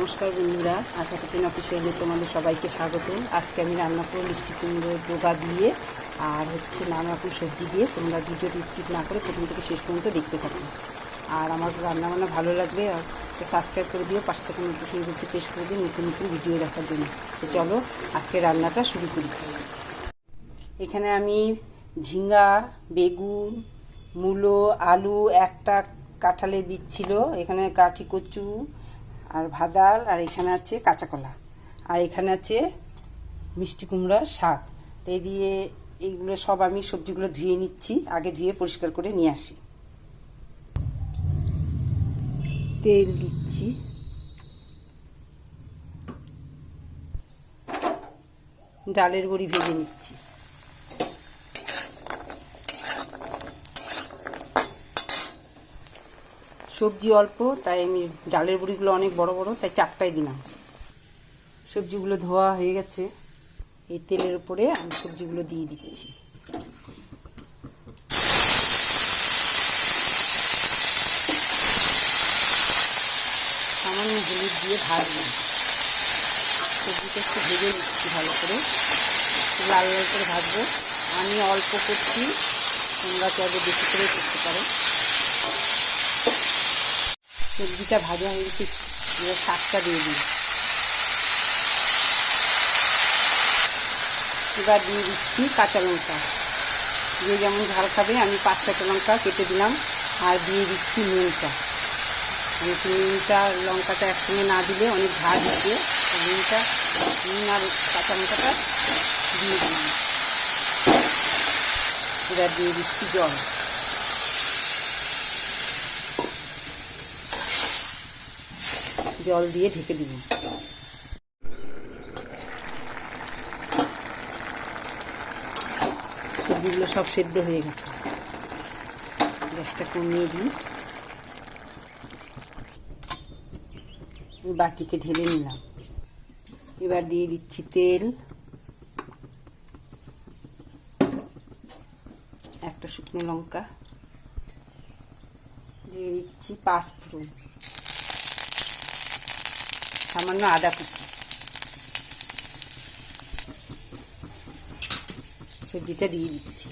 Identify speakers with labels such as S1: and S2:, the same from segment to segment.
S1: নমস্কার বন্ধুরা, আশা কিচেন অফিসিয়ালে তোমাদের সবাইকে স্বাগত। আজকে আমি রান্না করব মিষ্টি কুমড়োর ডোকা দিয়ে আর নানা রকম সবজি দিয়ে। তোমরা ভিডিওটি স্কিপ না করে প্রথম থেকে শেষ পর্যন্ত দেখতে থাকো। আর আমার রান্নাবান্না ভালো লাগলে সাবস্ক্রাইব করে দিও, পাশে থেকে নোটিফিকেশনটি প্রেস করে দিও নতুন নতুন ভিডিও দেখার জন্য। তো চলো আজকে রান্নাটা শুরু করি। এখানে আমি ঝিঙ্গা, বেগুন, মূলো, আলু, একটা কাঁঠালের বীজ ছিল, এখানে কাঠি কচু আর ভাদাল, আর এখানে আছে কাঁচা কলা, আর এখানে আছে মিষ্টি কুমড়ার শাক। এই দিয়ে এইগুলো সব আমি সবজিগুলো ধুয়ে নিচ্ছি, আগে ধুয়ে পরিষ্কার করে নিয়ে আসি। তেল দিচ্ছি, ডালের বড়ি ভেজে নিচ্ছি। সবজি অল্প, তাই আমি ডালের বড়িগুলো অনেক বড় বড়, তাই চারটাই দিলাম। সবজিগুলো ধোয়া হয়ে গেছে, এই তেলের উপরে আমি সবজিগুলো দিয়ে দিচ্ছি। সামান্য হলুদ দিয়ে ভাজবো, সবজিটা একটু ভেজে নিচ্ছি ভালো করে, লাল লাল করে ভাজবো। আমি অল্প করছি, তোমরা চাইলে বেশি করে করতে পারো। সবজিটা ভাজা হয়ে গেছে, এবার শাকটা দিয়ে দিই। এবার দিয়ে দিচ্ছি কাঁচা লঙ্কা, যে যেমন ঝাল খাবে। আমি 5 কাঁচা লঙ্কা কেটে দিলাম, আর দিয়ে দিচ্ছি নুনটা। নুনটা লঙ্কাটা একসঙ্গে না দিলে অনেক ঝাল দিচ্ছে, নুন আর কাঁচা লঙ্কাটা দিয়ে দিলাম। এবার দিয়ে দিচ্ছি জল। জল দিয়ে ঢেকে দিব। সবজিগুলো সব সেদ্ধ হয়ে গেছে, গ্যাসটা কমিয়ে দিই। বাটিতে ঢেলে নিলাম। এবার দিয়ে দিচ্ছি তেল, একটা শুকনো লঙ্কা, দিয়ে দিচ্ছি 5 ফোড়ন, সামান্য আদা কুচি। সবজিটা দিয়ে দিচ্ছি।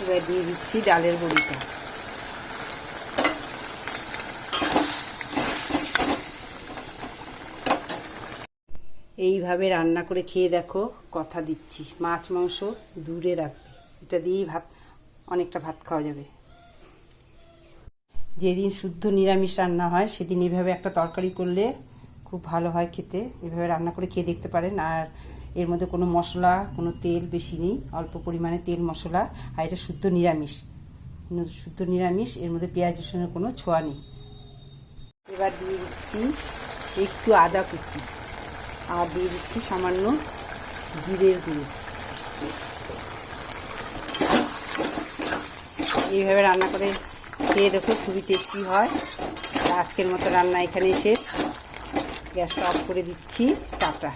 S1: এবার দিয়ে দিচ্ছি ডালের বড়িটা। এইভাবে রান্না করে খেয়ে দেখো, কথা দিচ্ছি মাছ মাংস দূরে রাখবে, এটা দিয়েই অনেকটা ভাত খাওয়া যাবে। যেদিন শুদ্ধ নিরামিষ রান্না হয় সেদিন এভাবে একটা তরকারি করলে খুব ভালো হয় খেতে। এভাবে রান্না করে খেয়ে দেখতে পারেন। আর এর মধ্যে কোনো মশলা, কোনো তেল বেশি নেই, অল্প পরিমাণে তেল মশলা, আর এটা শুদ্ধ নিরামিষ। এর মধ্যে পেঁয়াজ রসুনের কোনো ছোঁয়া নেই। এবার দিয়ে দিচ্ছি একটু আদা কুচি, আর দিয়ে দিচ্ছি সামান্য জিরের গুঁড়ো। এইভাবে রান্না করে খেয়ে দেখো, খুবই টেস্টি হয়। আজকের মতো রান্না এখানেই শেষ, গ্যাসটা অফ করে দিচ্ছি। টাটা।